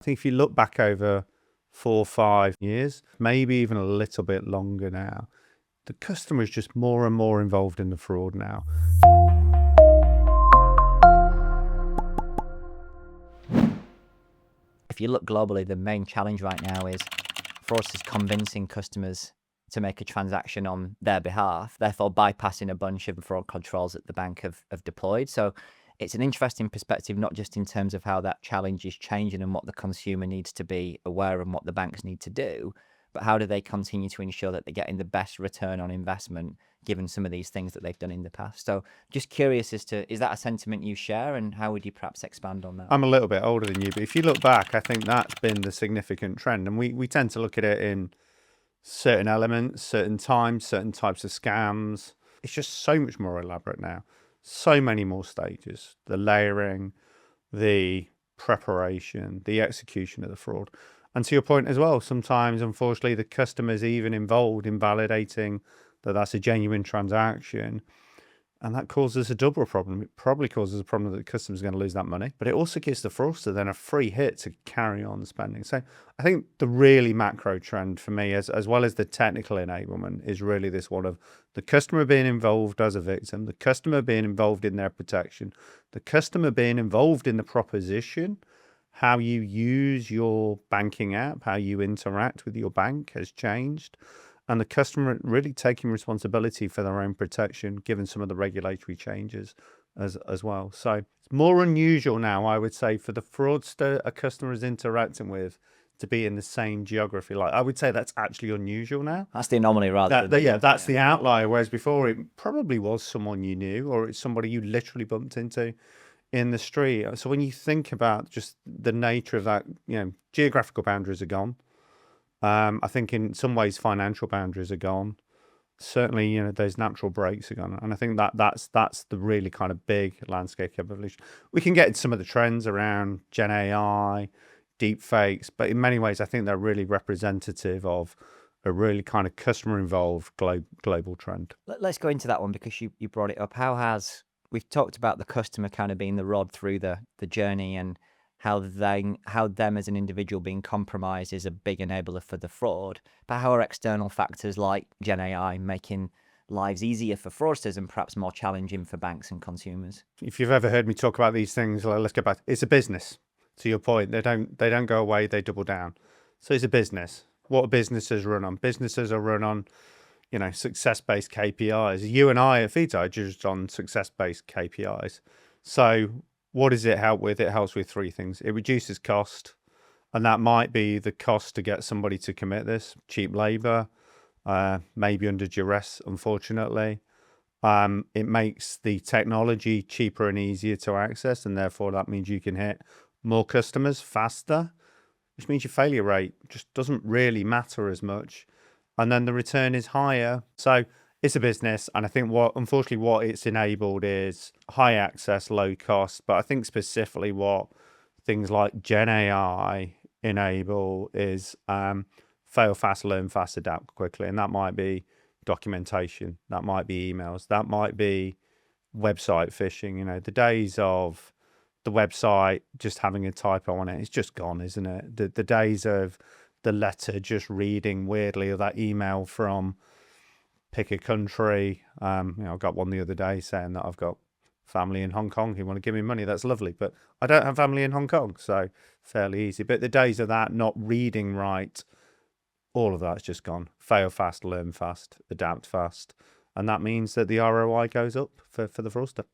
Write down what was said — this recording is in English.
I think if you look back over 4 or 5 years, maybe even a little bit longer now, the customer is just more and more involved in the fraud now. If you look globally, the main challenge right now is fraudsters convincing customers to make a transaction on their behalf, therefore bypassing a bunch of fraud controls that the bank have deployed. So it's an interesting perspective, not just in terms of how that challenge is changing and what the consumer needs to be aware and what the banks need to do, but how do they continue to ensure that they're getting the best return on investment given some of these things that they've done in the past. So just curious as to, is that a sentiment you share, and how would you perhaps expand on that? I'm a little bit older than you, but if you look back, I think that's been the significant trend. And we tend to look at it in certain elements, certain times, certain types of scams. It's just so much more elaborate now. So many more stages. The layering, the preparation, the execution of the fraud. And to your point as well, sometimes, unfortunately, the customer's even involved in validating that that's a genuine transaction. And that causes a double problem. It probably causes a problem that the customer's going to lose that money, but it also gives the fraudster then a free hit to carry on spending. So I think the really macro trend for me, as well as the technical enablement, is really this one of the customer being involved as a victim, the customer being involved in their protection, the customer being involved in the proposition, how you use your banking app, how you interact with your bank has changed. And the customer really taking responsibility for their own protection, given some of the regulatory changes as well. So it's more unusual now, I would say, for the fraudster a customer is interacting with to be in the same geography. Like, I would say that's actually unusual now. That's the anomaly rather than... That's the outlier, whereas before it probably was someone you knew, or it's somebody you literally bumped into in the street. So when you think about just the nature of that, geographical boundaries are gone. I think in some ways financial boundaries are gone. Certainly, those natural breaks are gone. And I think that's the really kind of big landscape evolution. We can get into some of the trends around Gen AI, deep fakes, but in many ways, I think they're really representative of a really kind of customer involved global trend. Let's go into that one, because you brought it up. We've talked about the customer kind of being the rod through the journey, and how them as an individual being compromised is a big enabler for the fraud. But how are external factors like Gen AI making lives easier for fraudsters and perhaps more challenging for banks and consumers? If you've ever heard me talk about these things, let's go back. It's a business. To your point, they don't go away, they double down. So it's a business. What businesses run on? Businesses are run on, success-based KPIs. You and I at Vita are just on success-based KPIs. So what does it help with? It helps with three things. It reduces cost, and that might be the cost to get somebody to commit this. Cheap labor, maybe under duress, unfortunately. It makes the technology cheaper and easier to access, and therefore that means you can hit more customers faster, which means your failure rate just doesn't really matter as much. And then the return is higher. So it's a business, and I think unfortunately what it's enabled is high access, low cost. But I think specifically what things like Gen AI enable is fail fast, learn fast, adapt quickly. And that might be documentation, that might be emails, that might be website phishing. The days of the website just having a typo on it, it's just gone, isn't it? The days of the letter just reading weirdly, or that email from pick a country. I got one the other day saying that I've got family in Hong Kong who want to give me money. That's lovely, but I don't have family in Hong Kong, so fairly easy. But the days of that not reading right, all of that's just gone. Fail fast, learn fast, adapt fast, and that means that the ROI goes up for the fraudster.